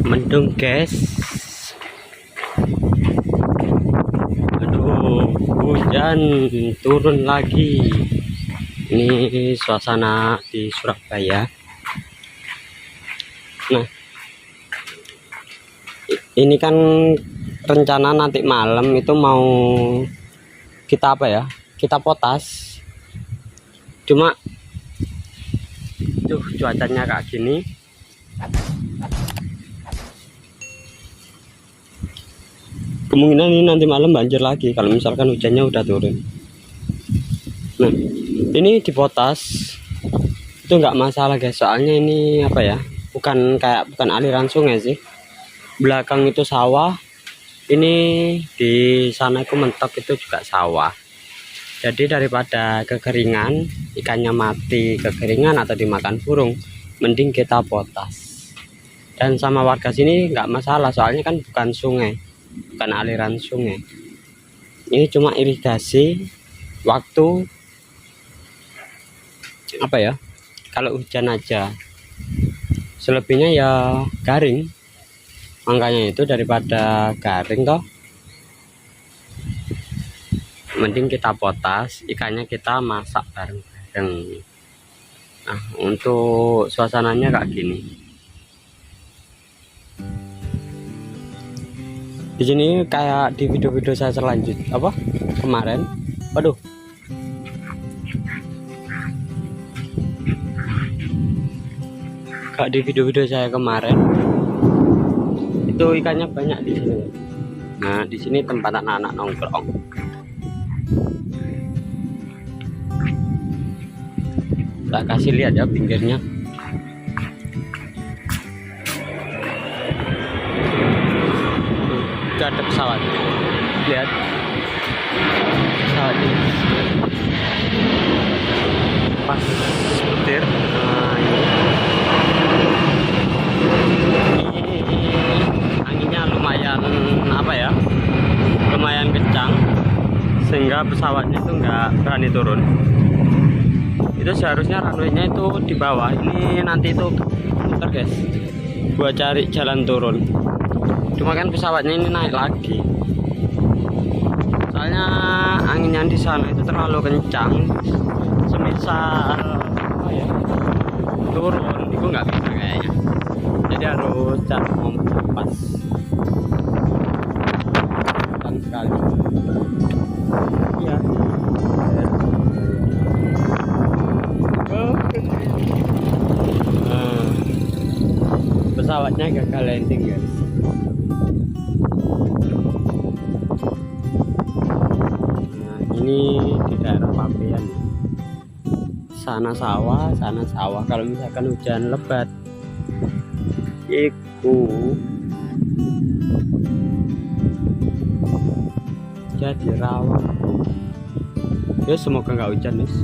Mendung guys, aduh hujan turun lagi. Ini suasana di Surabaya. Nah ini kan rencana nanti malam itu mau kita apa ya, kita potas. Cuma tuh cuacanya kayak gini, kemungkinan ini nanti malam banjir lagi kalau misalkan hujannya udah turun. Nah ini dipotas itu nggak masalah guys, soalnya ini apa ya, bukan aliran sungai sih, belakang itu sawah, ini di sana itu mentok itu juga sawah. Jadi daripada kekeringan, ikannya mati kekeringan atau dimakan burung, mending kita potas. Dan sama warga sini nggak masalah, soalnya kan bukan sungai, bukan aliran sungai, ini cuma irigasi waktu apa ya, kalau hujan aja. Selebihnya ya garing, makanya itu daripada garing toh, mending kita potas, ikannya kita masak bareng-bareng. Nah untuk suasananya kayak gini. Di sini kayak di video-video saya selanjutnya apa kemarin, waduh, kayak di video-video saya kemarin itu ikannya banyak di sini. Nah di sini tempat anak-anak nongkrong. Tak kasih lihat ya pinggirnya. Tuh, ada pesawat. Lihat pesawat ini. Pas setir. Nah, ini anginnya lumayan apa ya? Lumayan kencang sehingga pesawatnya itu nggak berani turun. Itu seharusnya runway-nya itu di bawah, ini nanti itu muter guys buat cari jalan turun. Cuma kan pesawatnya ini naik lagi, soalnya anginnya di sana itu terlalu kencang. Semisal apa ya, turun itu nggak bisa kayaknya, jadi harus cari momen yang pas. Kencang sekali ya. Pesawatnya gagal landing guys. Nah ini di daerah Pabean, sana sawah kalau misalkan hujan lebat iku jadi rawa ya. Semoga nggak hujan guys,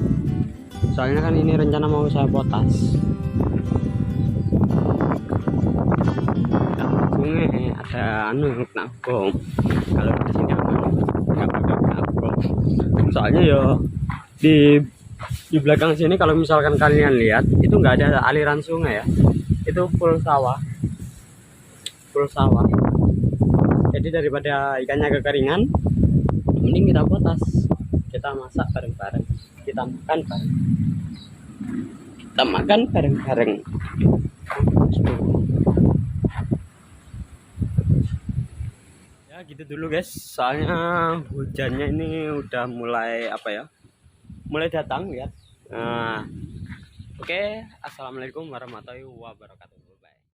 soalnya kan ini rencana mau saya potas. Ada nabung, kalau di sini nggak bakal nabung, soalnya ya di belakang sini kalau misalkan kalian lihat itu nggak ada aliran sungai ya, itu full sawah. Jadi daripada ikannya kekeringan, mending kita potas, kita masak bareng-bareng, kita makan bareng-bareng. Gitu dulu guys, soalnya hujannya ini udah mulai apa ya, mulai datang lihat. Nah, oke, assalamualaikum warahmatullahi wabarakatuh.